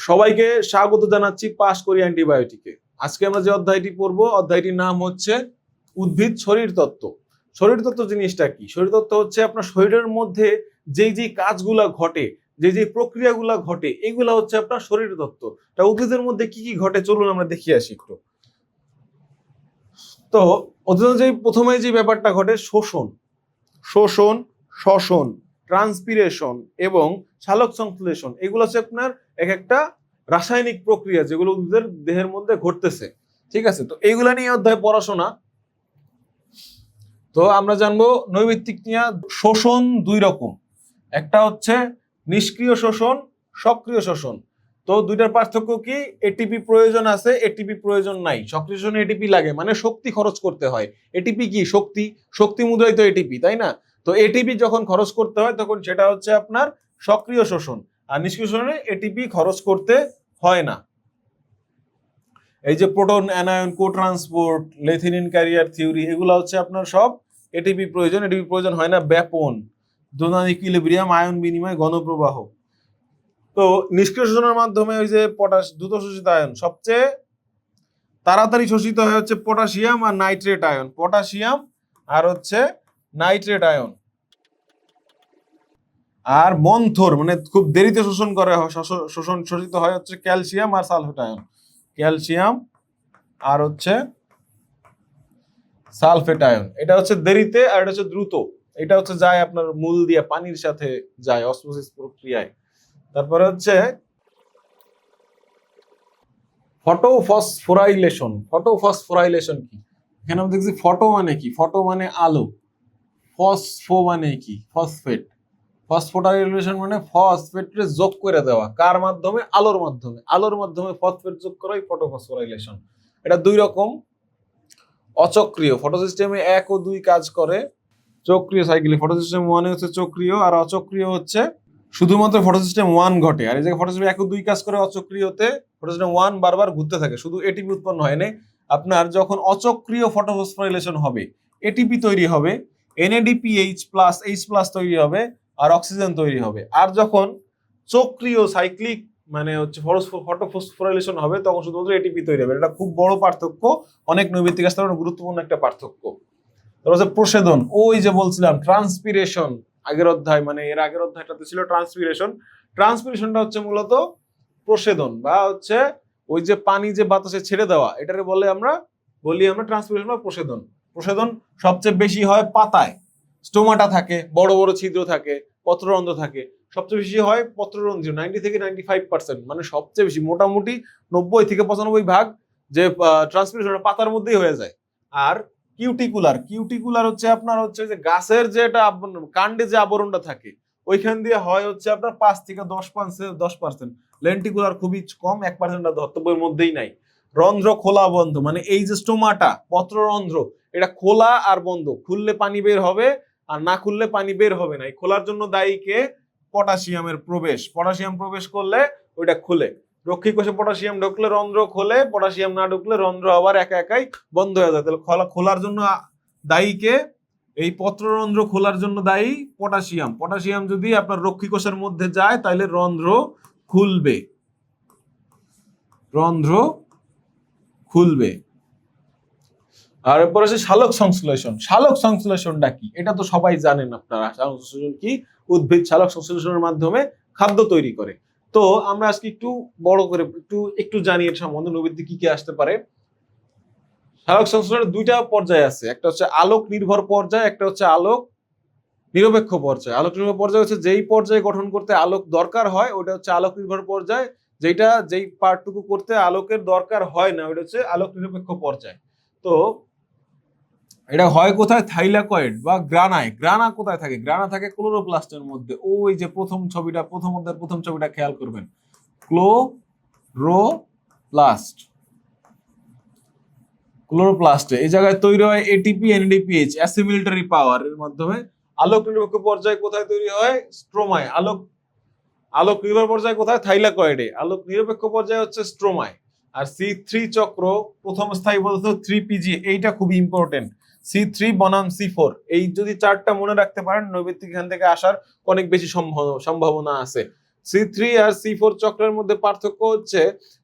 সবাইকে স্বাগত জানাচ্ছি পাশ করি অ্যান্টিবায়োটিকে। আজকে আমরা যে অধ্যায়টি পড়বো, অধ্যায়টির নাম হচ্ছে উদ্ভিদ শরীরতত্ত্ব। শরীরতত্ত্ব জিনিসটা কি? শরীরতত্ত্ব হচ্ছে আপনার শরীরের মধ্যে যেই কাজগুলা ঘটে, যে প্রক্রিয়াগুলা ঘটে, এগুলা হচ্ছে আপনার শরীরতত্ত্ব। তা উদ্ভিদের মধ্যে কি কি ঘটে চলুন আমরা দেখিয়ে আসি একটু। তো উদ্ভিদের প্রথমে যে ব্যাপারটা ঘটে, শোষণ, শ্বসন, ট্রান্সপিরেশন এবং সালোক সংশ্লেষণ, এগুলো হচ্ছে আপনার এক একটা রাসায়নিক প্রক্রিয়া যেগুলো উদ্ভিদের দেহের মধ্যে ঘটতেছে। ঠিক আছে, তো এইগুলা নিয়ে অধ্যায় পড়াশোনা। তো আমরা জানবো নৈমিত্তিক নিয়ে। শোষণ দুই রকম, একটা হচ্ছে নিষ্ক্রিয় শোষণ, সক্রিয় শোষণ। তো দুইটার পার্থক্য কি? এটিপি প্রয়োজন আছে, এটিপি প্রয়োজন নাই। সক্রিয় শোষণে এটিপি লাগে, মানে শক্তি খরচ করতে হয়। এটিপি কি? শক্তি মুদ্রাই তো এটিপি, তাই না? তো এটিপি যখন খরচ করতে হয় তখন সেটা হচ্ছে আপনার সক্রিয় শোষণ, আর নিষ্ক্রিয় শোষণে এটিপি খরচ করতে হয় না। এই যে প্রোটন, অ্যানায়ন, কোট্রান্সপোর্ট, লেথিনিন ক্যারিয়ার থিওরি, এগুলো হচ্ছে আপনার সব এটিপি প্রয়োজন। এটিপি প্রয়োজন হয় না ব্যাপন, জোনাল ইকুইলিব্রিয়াম, আয়ন বিনিময়, গণপ্রবাহ। তো নিষ্ক্রিয় শোষণের মাধ্যমে ওই যে পটাশ, দ্রুত শোষিত আয়ন, সবচেয়ে তাড়াতাড়ি শোষিত হয় হচ্ছে পটাশিয়াম আর নাইট্রেট আয়ন। পটাশিয়াম আর হচ্ছে নাইট্রেট আয়ন। আর মন্থর মানে খুব দেরিতে শোষণ করে, শোষিত হয় হচ্ছে ক্যালসিয়াম আর সালফেট আয়ন। ক্যালসিয়াম আর হচ্ছে সালফেট আয়ন, এটা হচ্ছে দেরিতে আর এটা হচ্ছে দ্রুত। এটা হচ্ছে যায় আপনার মূল দিয়ে পানির সাথে যায় অসমোসিস প্রক্রিয়ায়। তারপরে হচ্ছে ফটোফসফোরাইলেশন। ফটোফসফোরাইলেশন কি? এখানে আমরা দেখছি ফটো মানে কি? ফটো মানে আলো, ফসফো মানে কি? ফসফেট। ফসফোরাইলেশন মানে ফসফেটে যোগ করে দেওয়া। কার মাধ্যমে? আলোর মাধ্যমে। আলোর মাধ্যমে ফসফেট যোগ করাই ফটোফসফোরাইলেশন। এটা দুই রকম, অচক্রিয়। ফটোসিস্টেমে 1 ও 2 কাজ করে, চক্রীয় সাইকেলে। ফটোসিস্টেম 1 হচ্ছে চক্রীয়, আর অচক্রীয় হচ্ছে শুধুমাত্র ফটোসিস্টেম 1 ঘটে। আর এই যে ফটোসিস্টেম 1 ও 2 কাজ করে অচক্রিয়তে, ফটোসিস্টেম 1 বারবার ঘুরতে থাকে, শুধু এটিপি উৎপন্ন হয় না। আপনার যখন অচক্রিয় ফটোফসফোরাইলেশন হবে, এটিপি তৈরি হবে, NADPH প্লাস H প্লাস তৈরি হবে, আর অক্সিজেন তৈরি হবে। আর যখন চক্রীয় সাইক্লিক মানে হচ্ছে ফটোফসফোরাইলেশন হবে, তখন শুধুমাত্র এটিপি তৈরি হবে। এটা খুব বড় পার্থক্য, অনেক নৈমিত্তিক স্তরে গুরুত্বপূর্ণ একটা পার্থক্য। তারপর হচ্ছে প্রসেদন, ওই যে বলছিলাম ট্রান্সপিরেশন, আগের অধ্যায় মানে এর আগের অধ্যায়টাতে ছিল ট্রান্সপিরেশন। ট্রান্সপিরেশনটা হচ্ছে মূলত প্রসেদন, বা হচ্ছে ওই যে পানি যে বাতাসে ছেড়ে দেওয়া, এটারে বলি আমরা ট্রান্সপিরেশন বা প্রসেদন। প্রসেদন সবচেয়ে বেশি হয় পাতায়, স্টোমাটা থাকে, বড় বড় ছিদ্র থাকে, পত্ররন্ধ্র থাকে। সবচেয়ে বেশি হয় পত্ররন্ধ্র, 90 থেকে 95%, মানে সবচেয়ে বেশি, মোটামুটি 90 থেকে 95% যে ট্রান্সপিরেশন পাতার মধ্যেই হয়ে যায়। আর কিউটিকুলার হচ্ছে আপনার হচ্ছে যে গাছের যে কাণ্ডে যে আবরণটা থাকে, ওইখান দিয়ে হয় হচ্ছে আপনার 5 থেকে 10%। লেন্টিকুলার খুবই কম, 1% ধর্তব্যের মধ্যেই নাই। রন্ধ্র খোলা বন্ধ, মানে এই যে স্টোমাটা, পত্ররন্ধ্র, এটা খোলা আর বন্ধ, খুললে পানি বের হবে আর না খুললে পানি বের হবে না। এই খোলার জন্য দায়ী কে? পটাশিয়ামের প্রবেশ। পটাশিয়াম প্রবেশ করলে ওইটা খুলে। রক্ষী কোষে পটাশিয়াম ঢুকলে রন্ধ্র খোলে, পটাশিয়াম না ঢুকলে রন্ধ্র আবার একাই বন্ধ হয়ে যায়। তাহলে খোলার জন্য দায়ী কে? এই পত্ররন্ধ্র খোলার জন্য দায়ী পটাশিয়াম। পটাশিয়াম যদি আপনার রক্ষী কোষের মধ্যে যায় তাহলে রন্ধ্র খুলবে, আর এরপর আছে সালোক সংশ্লেষণ। সালোক সংশ্লেষণটা কি? এটা তো সবাই জানেন আপনারা। সালোক সংশ্লেষণ কি? উদ্ভিদ সালোক সংশ্লেষণের মাধ্যমে খাদ্য তৈরি করে। তো আমরা আজকে একটু বড় করে একটু জানি এর সম্বন্ধে, নৈমিত্তিক কি কি আসতে পারে। সালোক সংশ্লেষণের দুইটা পর্যায় আছে, একটা হচ্ছে আলোক নির্ভর পর্যায়, একটা হচ্ছে আলোক নিরপেক্ষ পর্যায়। আলোক নির্ভর পর্যায় হচ্ছে যেই পর্যায়ে গঠন করতে আলোক দরকার হয়, ওটা হচ্ছে আলোক নির্ভর পর্যায়। যেই পার্টটুকু করতে আলোকের দরকার হয় না, ওটা হচ্ছে আলোক নিরপেক্ষ পর্যায়। তো এটা হয় কোথায়? থাইলাকয়েড বা গ্রানায়। গ্রানা কোথায় থাকে? গ্রানা থাকে ক্লোরোপ্লাস্টের মধ্যে। ওই যে প্রথম অধ্যায়ের প্রথম ছবিটা খেয়াল করবেন, ক্লোরোপ্লাস্টে এই জায়গায় তৈরি হয় এটিপি, NADPH, অ্যাসিমিলেটরি পাওয়ার এর মাধ্যমে। আলোক নিরপেক্ষ পর্যায়ে কোথায় তৈরি হয়? স্ট্রোমায়। আলোক নির্ভর পর্যায়ে কোথায়? থাইলাকয়েডে। আলোক নিরপেক্ষ পর্যায়ে হচ্ছে স্ট্রোমায়। আর C3 চক্র, প্রথম স্থায়ী পদার্থ 3PG, এইটা খুবই ইম্পর্টেন্ট। C3 বনাম C4, এই যদি চারটা মনে রাখতে পারেন, নৈমিত্তিক এখান থেকে আসার অনেক বেশি সম্ভাবনা আছে। C3 আর C4 চক্রের মধ্যে পার্থক্য হচ্ছে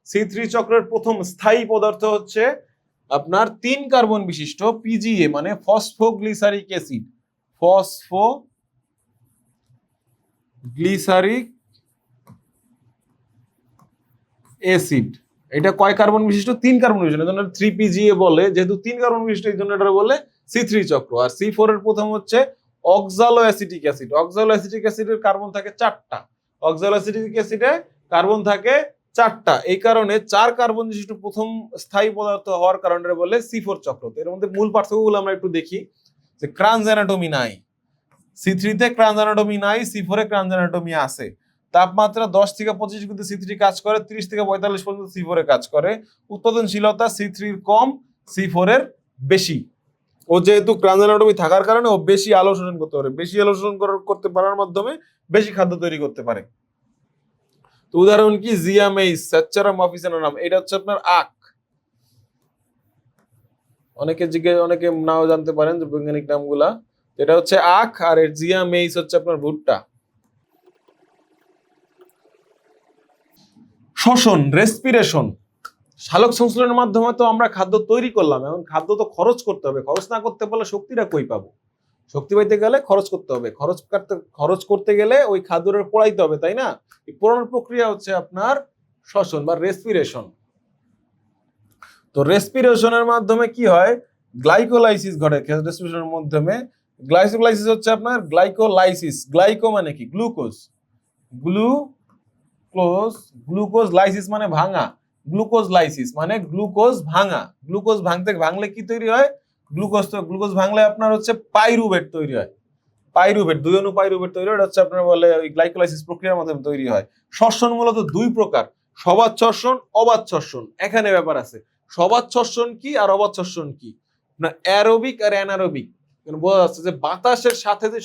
C3 চক্রের প্রথম স্থায়ী পদার্থ হচ্ছে আপনার 3 কার্বন বিশিষ্ট PGA মানে ফসফোগ্লিসারিক অ্যাসিড, ফসফোগ্লিসারিক অ্যাসিড। এটা কয় কার্বন বিশিষ্ট? 3 কার্বন বিশিষ্ট, এজন্য 3PGA বলে, যেহেতু 3 কার্বন বিশিষ্ট এই জন্য এটা বলে C3 চক্র। আর C4 এর প্রথম হচ্ছে অক্সালো অ্যাসিটিক অ্যাসিড। অক্সালো অ্যাসিটিক অ্যাসিডের কার্বন থাকে 4টা, অক্সালো অ্যাসিটিক অ্যাসিডে কার্বন থাকে 4টা। এই কারণে 4 কার্বন বিশিষ্ট প্রথম স্থায়ী পদার্থ হওয়ার কারণে বলে C4 চক্র। এর মধ্যে মূল পার্থক্যগুলো আমরা একটু দেখি। যে ক্রাঞ্জ অ্যানাটমি নাই, C3 তে ক্রাঞ্জ অ্যানাটমি নাই, C4 এ ক্রাঞ্জ অ্যানাটমি আছে। তাপমাত্রা 10 থেকে 25 ডিগ্রিতে C3 কাজ করে, 30 থেকে 45 পর্যন্ত C4 এ কাজ করে। উৎপাদনশীলতা C3 এর কম, C4 এর বেশি। ও যেহেতু ক্রাঞ্জ অ্যানাটমি থাকার কারণে ও বেশি আলো শোষণ করতে পারে, বেশি আলো শোষণ করতে পারার মাধ্যমে বেশি খাদ্য তৈরি করতে পারে। তো উদাহরণ কি? জিয়ামেইস, স্যাচারাম অফিসিনারাম, এটা হচ্ছে আপনার আখ। অনেকে নাও জানতে পারেন যে বৈজ্ঞানিক নামগুলা। এটা হচ্ছে আখ, আর এর জিয়ামেইস হচ্ছে আপনার ভুট্টা। শ্বসন, রেসপিরেশন। সালোক সংশ্লেষণের মাধ্যমে তো আমরা খাদ্য তৈরি করলাম, এখন খাদ্য তো খরচ করতে হবে। খরচ না করতে পারলে শক্তিটা কই পাবো? শক্তি পাইতে গেলে খরচ করতে হবে, খরচ করতে গেলে ওই খাদ্যটা পোড়াইতে হবে, তাই না? এই পোড়ানোর প্রক্রিয়া হচ্ছে আপনার শ্বসন বা রেসপিরেশন। তো রেসপিরেশনের মাধ্যমে কি হয়? গ্লাইকোলাইসিস ঘটে রেসপিরেশনের মাধ্যমে। গ্লাইকোলাইসিস হচ্ছে আপনার গ্লাইকোলাইসিস। গ্লাইকো মানে কি? গ্লুকোজ। গ্লুকোজ লাইসিস মানে ভাঙা। গ্লুকোজ লাইসিস মানে গ্লুকোজ ভাঙা। গ্লুকোজ ভাঙলে কি তৈরি হয়? গ্লুকোজ ভাঙলে আপনার হচ্ছে পাইরুভেট তৈরি হয়। পাইরুভেট, 2 অণু পাইরুভেট তৈরি হয়, এটা হচ্ছে আপনার বলে ওই গ্লাইকোলাইসিস প্রক্রিয়ার মাধ্যমে তৈরি হয়। শ্বসন মূলত 2 প্রকার, সবাত শ্বসন, অবাত শ্বসন। এখানে ব্যাপার আছে, সবাত শ্বসন কি আর অবাত শ্বসন কি? না, অ্যারোবিক আর অ্যানারোবিক। বোঝা যাচ্ছে যে বাতাসের সাথে যে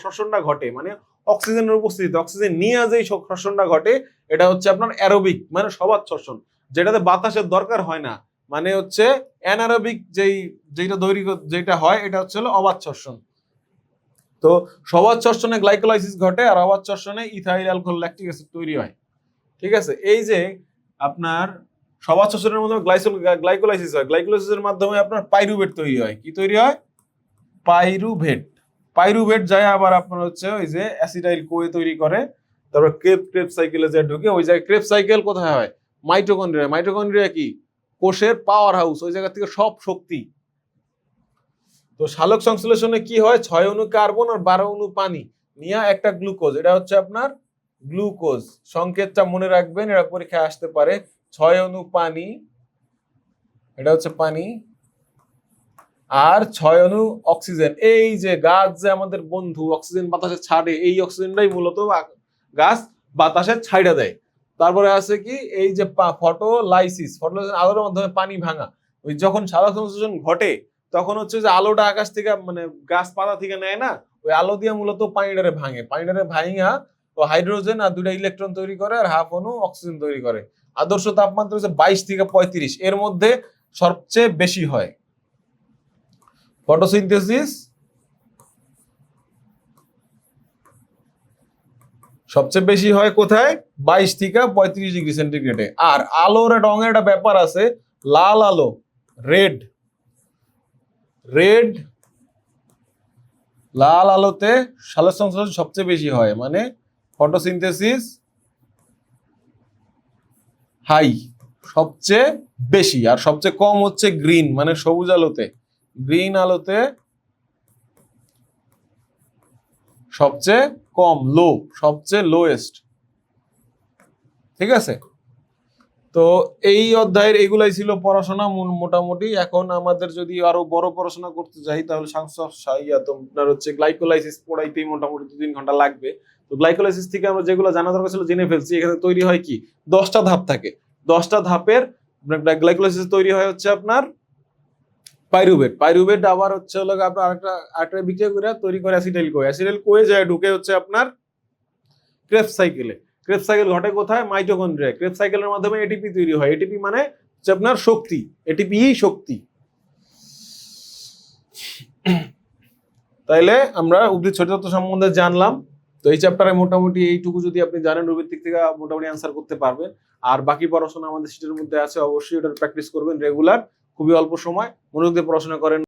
শ্বসনটা ঘটে, মানে অক্সিজেনের উপস্থিতিতে অক্সিজেন নিয়ে যেই শ্বসনটা ঘটে, এটা হচ্ছে আপনার অ্যারোবিক মানে সবাত শ্বসন, যেটাতে বাতাসের দরকার হয় না। মানে হচ্ছে অ্যানারোবিক যেটা হয় এটা হচ্ছে অবাত শ্বসন। তো সবাত শ্বসনে গ্লাইকোলাইসিস ঘটে, আর অবাত শ্বসনে ইথাইল অ্যালকোহল ল্যাকটিক অ্যাসিড তৈরি হয়। ঠিক আছে? এই যে আপনার সবাত শ্বসনের মাধ্যমে গ্লাইকোলাইসিস হয়, গ্লাইকোলাইসিসের মাধ্যমে আপনার পাইরুভেট তৈরি হয়। কি তৈরি হয়? পাইরুভেট যায় আবার আপনার হচ্ছে ওই যে অ্যাসিটাইল কোয়ে তৈরি করে, তারপর ক্রেবস সাইকেলে যায় ঢুকে। ওই জায়গায় ক্রেবস সাইকেল কোথায় হয়? মাইটোকন্ড্রিয়া। মাইটোকন্ড্রিয়া কি? কোষের পাওয়ার হাউস, ওই জায়গা থেকে সব শক্তি। তো সালোক সংশ্লেষণে কি হয়? 6 অণু কার্বন আর 12 অণু পানি নিয়ে একটা গ্লুকোজ, এটা হচ্ছে আপনার গ্লুকোজ। সংকেতটা মনে রাখবেন, এটা পরীক্ষায় আসতে পারে। 6 অণু পানি, এটা হচ্ছে পানি, আর 6 অণু অক্সিজেন। এই যে গাছ যে আমাদের বন্ধু, অক্সিজেন বাতাসে ছাড়ে, এই অক্সিজেনটাই মূলত গাছ বাতাসে ছাইড়া দেয়। তারপরে আছে কি? এই যে ফটোলাইসিস আলোর মাধ্যমে পানি ভাঙা। ওই যখন সালোক সংশ্লেষণ ঘটে তখন হচ্ছে যে আলোটা আকাশ থেকে মানে গাছ পাতা থেকে নেয় না, ওই আলো দিয়ে মূলত পানিটারে ভাঙে। পানিটারে ভাঙা ও হাইড্রোজেন আর 2টা ইলেকট্রন তৈরি করে, আর হাফ অণু অক্সিজেন তৈরি করে। আদর্শ তাপমাত্রা হচ্ছে 22 থেকে 35, এর মধ্যে সবচেয়ে বেশি হয়। ফটোসিনথেসিস সবচেয়ে বেশি হয় কোথায়? 22 থেকে 35 ডিগ্রি সেন্টিগ্রেডে। আর আলোর রঙের একটা ব্যাপার আছে, লাল আলো, লাল আলোতে সালোক সংশ্লেষণ সবচেয়ে বেশি হয়, মানে ফটোসিনথেসিস হাই, সবচেয়ে বেশি। আর সবচেয়ে কম হচ্ছে গ্রিন মানে সবুজ আলোতে। গ্রিন আলোতে সবচেয়ে কম, সবচেয়ে লোয়েস্ট। ঠিক আছে? তো এই অধ্যায়ের এগুলাই ছিল পড়াশোনা মোটামুটি। এখন আমাদের যদি আরো বড় পড়াশোনা করতে যাই তাহলে আপনার হচ্ছে গ্লাইকোলাইসিস পড়াইতেই মোটামুটি 2-3 ঘন্টা লাগবে। তো গ্লাইকোলাইসিস থেকে আমরা যেগুলো জানা দরকার ছিল জেনে ফেলছি। এখানে তৈরি হয় কি? 10টা ধাপ থাকে। 10টা ধাপের গ্লাইকোলাইসিস তৈরি হয় হচ্ছে আপনার পাইরুভেট আবার হচ্ছে হলো আপনার আরেকটা বিক্রিয়া করে তৈরি করে অ্যাসিটাইল কোয়ে যায় ঢুকে হচ্ছে আপনার ক্রেবস সাইকেলে। ক্রেবস সাইকেল ঘটে কোথায়? মাইটোকন্ড্রিয়ায়। ক্রেবস সাইকেলের মাধ্যমে এটিপি তৈরি হয়। এটিপি মানে হচ্ছে আপনার শক্তি, এটিপি শক্তি। তাইলে আমরা উদ্ভিদ শরীরতত্ত্ব সম্বন্ধে জানলাম। তো এই চ্যাপ্টারে মোটামুটি এইটুকু যদি আপনি জানেন রুবির দিক থেকে মোটামুটি অ্যান্সার করতে পারবেন। আর বাকি পড়াশোনা আমাদের সিটের মধ্যে আছে, অবশ্যই ওটার প্র্যাকটিস করবেন রেগুলার, খুবই অল্প সময়, মনোযোগ দিয়ে পড়াশোনা করেন।